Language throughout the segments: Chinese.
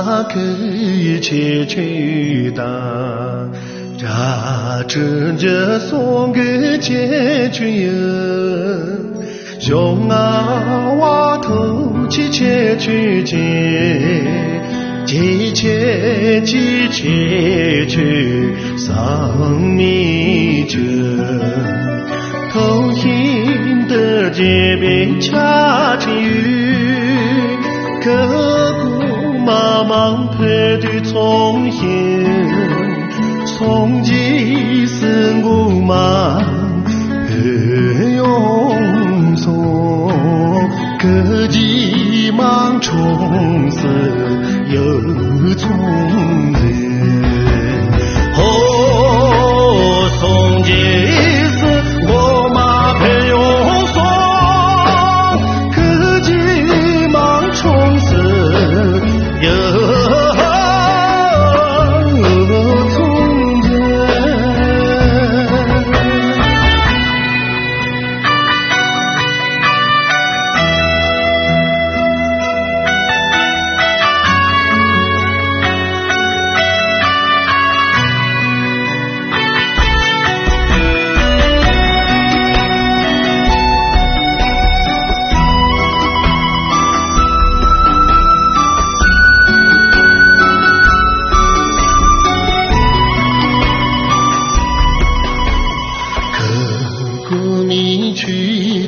那可以切去的，这这送给切去呀，熊啊哇头去切去切，切去上你这，头hin的这边恰起雨，刻骨茫茫陪的从前，从今是我们陪用送，可急忙冲死又从前。哦，从今是我们陪用送，可急忙冲死又。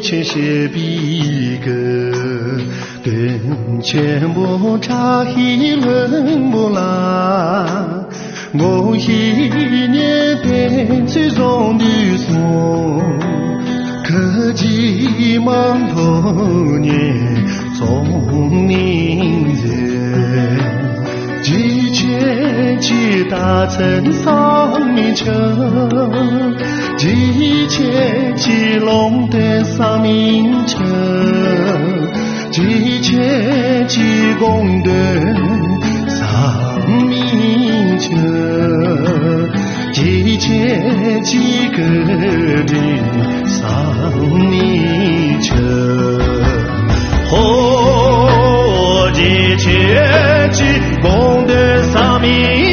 切些比个跟前不差一轮不啦，我一年变最重的松，可急忙多年从年人，几千几大城上面城。几千几龙的上名城，几千几公的上名城，几千几个的上名城，哦，几千几公的上名。